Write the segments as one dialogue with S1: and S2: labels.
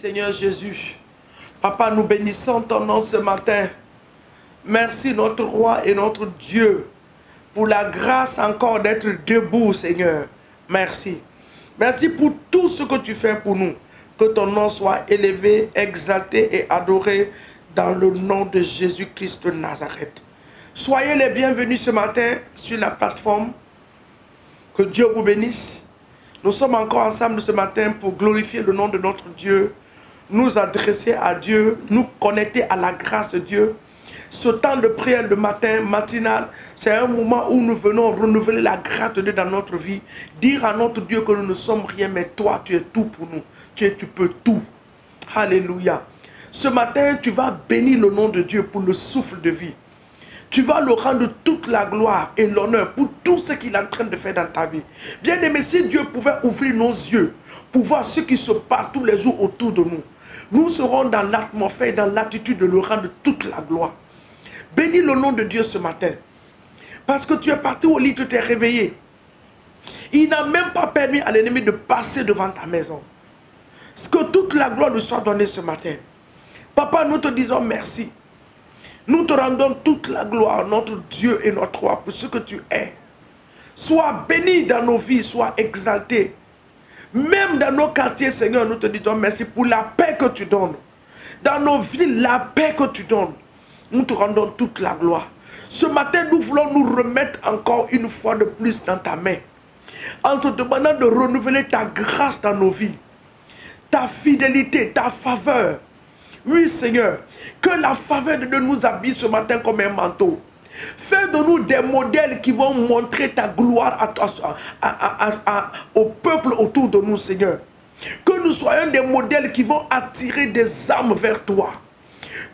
S1: Seigneur Jésus. Papa, nous bénissons ton nom ce matin. Merci notre roi et notre Dieu pour la grâce encore d'être debout, Seigneur. Merci. Merci pour tout ce que tu fais pour nous. Que ton nom soit élevé, exalté et adoré dans le nom de Jésus-Christ de Nazareth. Soyez les bienvenus ce matin sur la plateforme. Que Dieu vous bénisse. Nous sommes encore ensemble ce matin pour glorifier le nom de notre Dieu, nous adresser à Dieu, nous connecter à la grâce de Dieu. Ce temps de prière de matin, matinal, c'est un moment où nous venons renouveler la grâce de Dieu dans notre vie. Dire à notre Dieu que nous ne sommes rien, mais toi, tu es tout pour nous. Tu peux tout. Alléluia. Ce matin, tu vas bénir le nom de Dieu pour le souffle de vie. Tu vas le rendre toute la gloire et l'honneur pour tout ce qu'il est en train de faire dans ta vie. Bien aimé, si Dieu pouvait ouvrir nos yeux pour voir ce qui se passe tous les jours autour de nous, nous serons dans l'atmosphère, dans l'attitude de le rendre toute la gloire. Bénis le nom de Dieu ce matin. Parce que tu es parti au lit, tu t'es réveillé. Il n'a même pas permis à l'ennemi de passer devant ta maison. Que toute la gloire nous soit donnée ce matin. Papa, nous te disons merci. Nous te rendons toute la gloire, notre Dieu et notre roi, pour ce que tu es. Sois béni dans nos vies, sois exalté. Même dans nos quartiers, Seigneur, nous te disons merci pour la paix que tu donnes. Dans nos villes, la paix que tu donnes. Nous te rendons toute la gloire. Ce matin, nous voulons nous remettre encore une fois de plus dans ta main. En te demandant de renouveler ta grâce dans nos vies. Ta fidélité, ta faveur. Oui, Seigneur, que la faveur de Dieu nous habille ce matin comme un manteau. Fais de nous des modèles qui vont montrer ta gloire au peuple autour de nous, Seigneur. Que nous soyons des modèles qui vont attirer des âmes vers toi.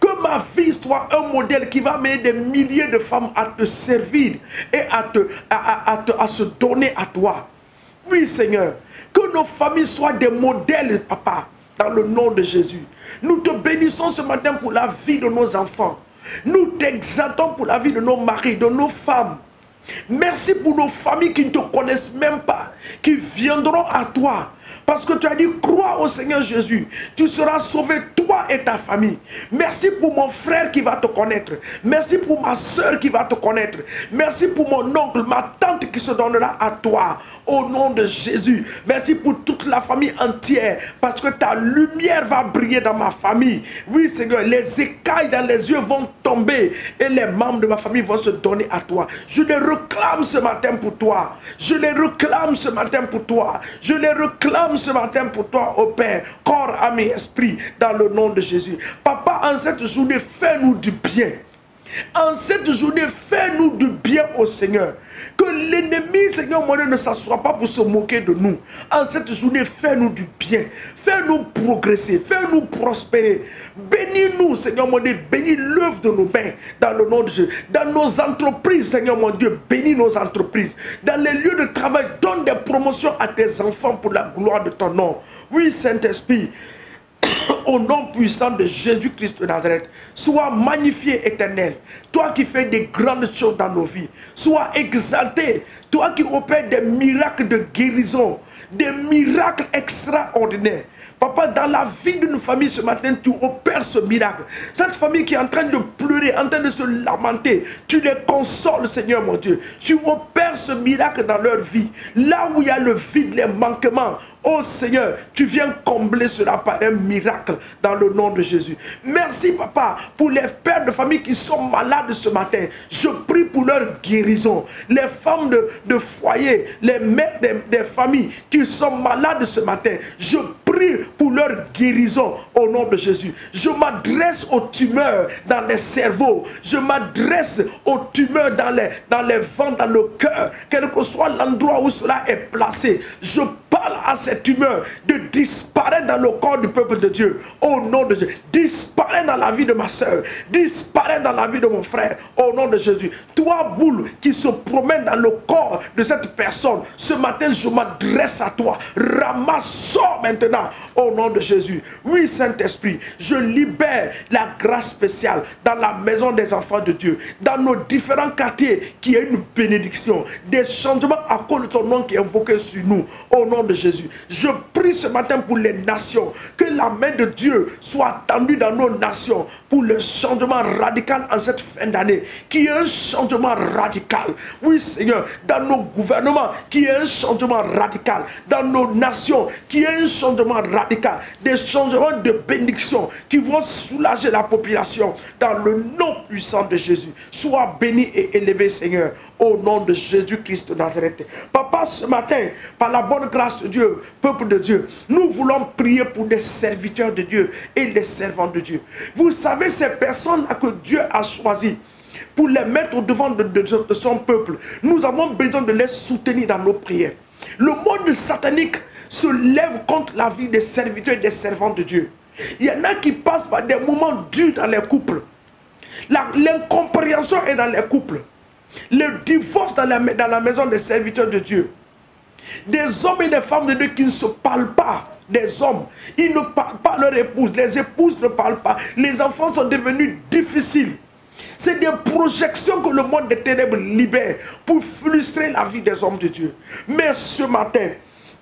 S1: Que ma vie soit un modèle qui va amener des milliers de femmes à te servir et à se donner à toi. Oui, Seigneur, que nos familles soient des modèles, Papa. Dans le nom de Jésus. Nous te bénissons ce matin pour la vie de nos enfants. Nous t'exaltons pour la vie de nos maris, de nos femmes. Merci pour nos familles qui ne te connaissent même pas, qui viendront à toi. Parce que tu as dit, crois au Seigneur Jésus. Tu seras sauvé, toi et ta famille. Merci pour mon frère qui va te connaître. Merci pour ma soeur qui va te connaître. Merci pour mon oncle, ma tante qui se donnera à toi. Au nom de Jésus. Merci pour toute la famille entière. Parce que ta lumière va briller dans ma famille. Oui, Seigneur, les écailles dans les yeux vont tomber. Et les membres de ma famille vont se donner à toi. Je les réclame ce matin pour toi. Je les réclame ce matin pour toi. Je les réclame ce matin pour toi, ô Père, corps, âme et esprit, dans le nom de Jésus. Papa, en cette journée, fais-nous du bien. En cette journée, fais-nous du bien au Seigneur. Que l'ennemi, Seigneur mon Dieu, ne s'assoie pas pour se moquer de nous. En cette journée, fais-nous du bien. Fais-nous progresser. Fais-nous prospérer. Bénis-nous, Seigneur mon Dieu. Bénis l'œuvre de nos mains. Dans le nom de Jésus. Dans nos entreprises, Seigneur mon Dieu. Bénis nos entreprises. Dans les lieux de travail, donne des promotions à tes enfants pour la gloire de ton nom. Oui, Saint-Esprit. Au nom puissant de Jésus-Christ de Nazareth, sois magnifié, Éternel. Toi qui fais des grandes choses dans nos vies, sois exalté. Toi qui opères des miracles de guérison, des miracles extraordinaires. Papa, dans la vie d'une famille ce matin, tu opères ce miracle. Cette famille qui est en train de pleurer, en train de se lamenter, tu les consoles, Seigneur mon Dieu. Tu opères ce miracle dans leur vie. Là où il y a le vide, les manquements, oh Seigneur, tu viens combler cela par un miracle dans le nom de Jésus. Merci, Papa, pour les pères de famille qui sont malades ce matin. Je prie pour leur guérison. Les femmes de foyer, les mères des familles qui sont malades ce matin, je prie pour leur guérison au nom de Jésus. Je m'adresse aux tumeurs dans les cerveaux. Je m'adresse aux tumeurs dans les ventres, dans le cœur. Quel que soit l'endroit où cela est placé, je parle à ces tumeurs de disparaître dans le corps du peuple de Dieu. Au nom de Jésus. Disparaître dans la vie de ma soeur. Disparaître dans la vie de mon frère. Au nom de Jésus. Toi, boule qui se promène dans le corps de cette personne. Ce matin, je m'adresse à toi. Ramasse-sors maintenant. Au nom de Jésus. Oui, Saint-Esprit, je libère la grâce spéciale dans la maison des enfants de Dieu. Dans nos différents quartiers, qui est une bénédiction. Des changements à cause de ton nom qui est invoqué sur nous. Au nom de Jésus. Je prie ce matin pour les nations, que la main de Dieu soit tendue dans nos nations pour le changement radical en cette fin d'année, qui est un changement radical. Oui Seigneur, dans nos gouvernements, qui est un changement radical, dans nos nations, qui est un changement radical, des changements de bénédiction qui vont soulager la population dans le nom puissant de Jésus. Sois béni et élevé Seigneur, au nom de Jésus-Christ de Nazareth. Papa, ce matin, par la bonne grâce de Dieu, peuple de Dieu, nous voulons prier pour des serviteurs de Dieu et les servants de Dieu. Vous savez, ces personnes-là que Dieu a choisies pour les mettre au devant de son peuple, nous avons besoin de les soutenir dans nos prières. Le monde satanique se lève contre la vie des serviteurs et des servants de Dieu. Il y en a qui passent par des moments durs dans les couples. L'incompréhension est dans les couples. Le divorce dans la maison des serviteurs de Dieu. Des hommes et des femmes de Dieu qui ne se parlent pas. Des hommes, ils ne parlent pas à leur épouse. Les épouses ne parlent pas. Les enfants sont devenus difficiles. C'est des projections que le monde des ténèbres libère pour frustrer la vie des hommes de Dieu. Mais ce matin,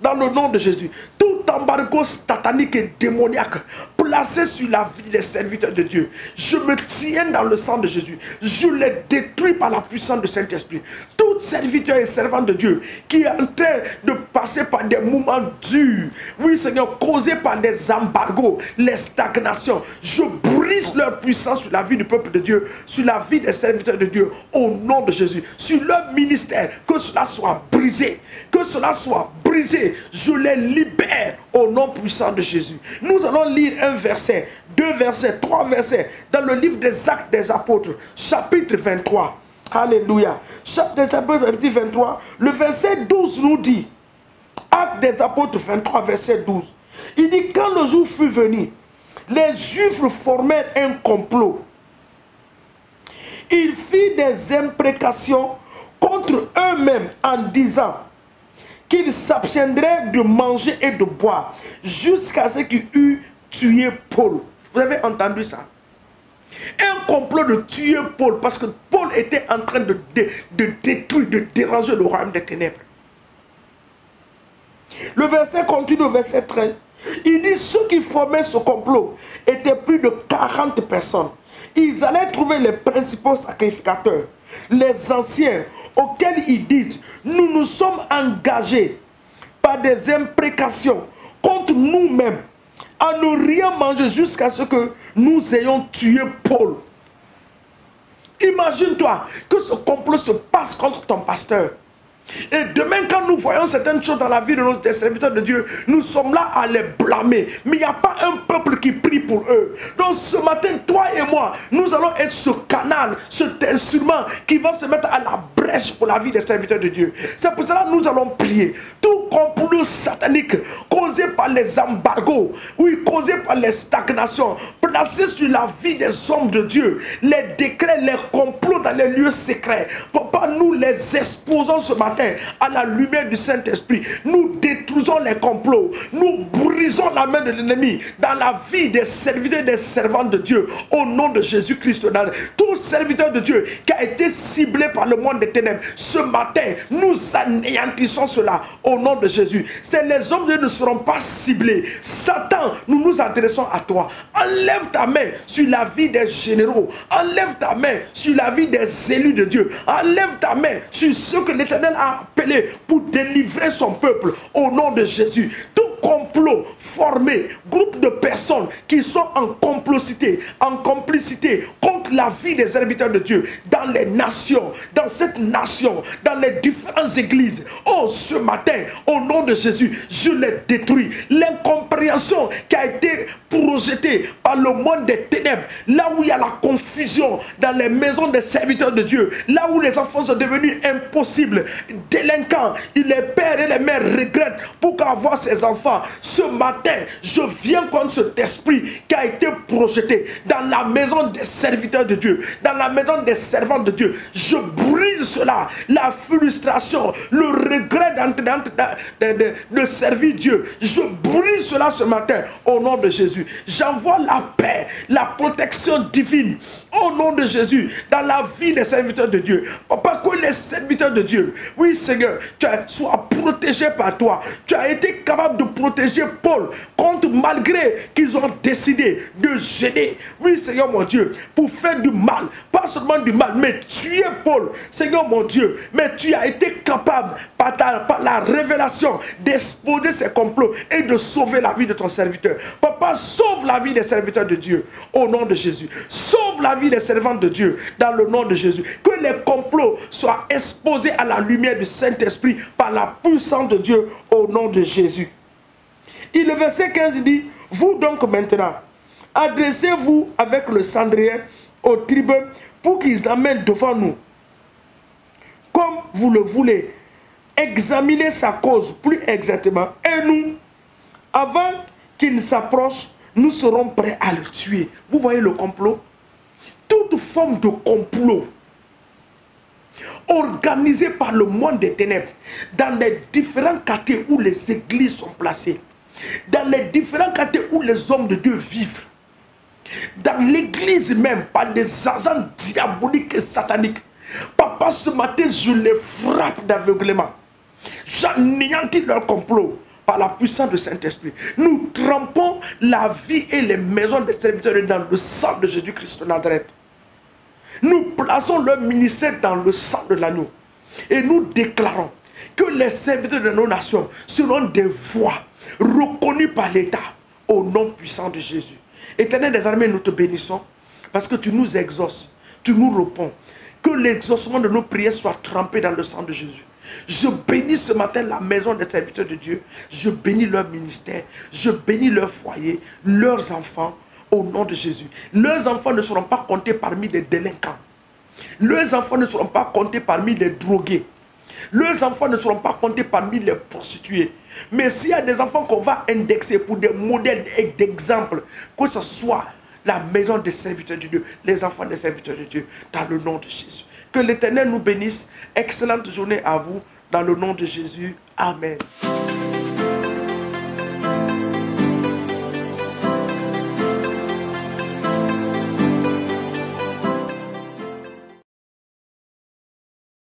S1: dans le nom de Jésus, tout embargo satanique et démoniaque placé sur la vie des serviteurs de Dieu, je me tiens dans le sang de Jésus. Je les détruis par la puissance du Saint-Esprit. Tout serviteur et servant de Dieu qui est en train de passer par des moments durs, oui Seigneur, causés par des embargos, les stagnations, je brise leur puissance sur la vie du peuple de Dieu, sur la vie des serviteurs de Dieu, au nom de Jésus, sur leur ministère, que cela soit brisé, que cela soit brisé. Je les libère au nom puissant de Jésus. Nous allons lire un verset, 2 versets, 3 versets dans le livre des Actes des Apôtres, chapitre 23. Alléluia. Chapitre 23, le verset 12 nous dit, Actes des Apôtres 23, verset 12. Il dit, quand le jour fut venu, les Juifs formèrent un complot. Ils firent des imprécations contre eux-mêmes en disant qu'ils s'abstiendraient de manger et de boire jusqu'à ce qu'ils eussent tué Paul. Vous avez entendu ça? Un complot de tuer Paul parce que Paul était en train de détruire, de déranger le royaume des ténèbres. Le verset continue au verset 13. Il dit, ceux qui formaient ce complot étaient plus de 40 personnes. Ils allaient trouver les principaux sacrificateurs, les anciens, auxquels ils disent, nous nous sommes engagés par des imprécations contre nous-mêmes à ne rien manger jusqu'à ce que nous ayons tué Paul. Imagine-toi que ce complot se passe contre ton pasteur. Et demain, quand nous voyons certaines choses dans la vie de nos serviteurs de Dieu, nous sommes là à les blâmer. Mais il n'y a pas un peuple qui prie pour eux. Donc ce matin, toi et moi, nous allons être ce canal, cet instrument qui va se mettre à la brèche pour la vie des serviteurs de Dieu. C'est pour cela que nous allons prier. Tout complot satanique causé par les embargos, oui, causé par les stagnations, placé sur la vie des hommes de Dieu, les décrets, les complots dans les lieux secrets. Papa, nous les exposons ce matin à la lumière du Saint-Esprit. Nous détruisons les complots. Nous brisons la main de l'ennemi dans la vie des serviteurs et des servantes de Dieu. Au nom de Jésus-Christ. Tout serviteur de Dieu qui a été ciblé par le monde des ténèbres, ce matin, nous anéantissons cela au nom de Jésus. C'est les hommes de Dieu ne seront pas ciblés. Satan, nous nous adressons à toi. Enlève ta main sur la vie des généraux. Enlève ta main sur la vie des élus de Dieu. Enlève ta main sur ceux que l'Éternel a appelé pour délivrer son peuple au nom de Jésus. Tout complot formé, groupe de personnes qui sont en complicité contre la vie des serviteurs de Dieu dans les nations, dans cette nation, dans les différentes églises. Oh, ce matin, au nom de Jésus, je les détruis. L'incompréhension qui a été projetée par le monde des ténèbres, là où il y a la confusion dans les maisons des serviteurs de Dieu, là où les enfants sont devenus impossibles, délinquants, les pères et les mères regrettent pour avoir ses enfants. Ce matin, je viens contre cet esprit qui a été projeté dans la maison des serviteurs de Dieu, dans la maison des servants de Dieu. Je brise cela, la frustration, le regret de servir Dieu. Je brise cela ce matin au nom de Jésus. J'envoie la paix, la protection divine au nom de Jésus dans la vie des serviteurs de Dieu. Papa, que les serviteurs de Dieu, oui Seigneur, soient protégés par toi. Tu as été capable de protéger Paul contre, malgré qu'ils ont décidé de gêner, oui Seigneur mon Dieu, pour faire du mal, pas seulement du mal, mais tuer Paul, Seigneur mon Dieu, mais tu as été capable par la révélation d'exposer ces complots et de sauver la vie de ton serviteur. Papa, sauve la vie des serviteurs de Dieu au nom de Jésus. Sauve la vie des servants de Dieu dans le nom de Jésus. Que les complots soient exposés à la lumière du Saint-Esprit par la puissance de Dieu au nom de Jésus. Et le verset 15 dit, vous donc maintenant, adressez-vous avec le cendrier aux tribus pour qu'ils amènent devant nous, comme vous le voulez, examinez sa cause plus exactement. Et nous, avant qu'il ne s'approche, nous serons prêts à le tuer. Vous voyez le complot? Toute forme de complot organisé par le monde des ténèbres, dans les différents quartiers où les églises sont placées, dans les différents quartiers où les hommes de Dieu vivent, dans l'église même, par des agents diaboliques et sataniques. Papa, ce matin, je les frappe d'aveuglement. J'anéantis leur complot par la puissance du Saint-Esprit. Nous trempons la vie et les maisons des serviteurs dans le sang de Jésus-Christ de Nazareth. Nous plaçons leur ministère dans le sang de l'agneau. Et nous déclarons que les serviteurs de nos nations seront des voix reconnues par l'État au nom puissant de Jésus. Éternel des armées, nous te bénissons parce que tu nous exauces, tu nous réponds. Que l'exaucement de nos prières soit trempé dans le sang de Jésus. Je bénis ce matin la maison des serviteurs de Dieu. Je bénis leur ministère. Je bénis leur foyer, leurs enfants, au nom de Jésus. Leurs enfants ne seront pas comptés parmi les délinquants. Leurs enfants ne seront pas comptés parmi les drogués. Leurs enfants ne seront pas comptés parmi les prostituées. Mais s'il y a des enfants qu'on va indexer pour des modèles et d'exemples, que ce soit la maison des serviteurs de Dieu, les enfants des serviteurs de Dieu, dans le nom de Jésus. Que l'Éternel nous bénisse. Excellente journée à vous, dans le nom de Jésus. Amen.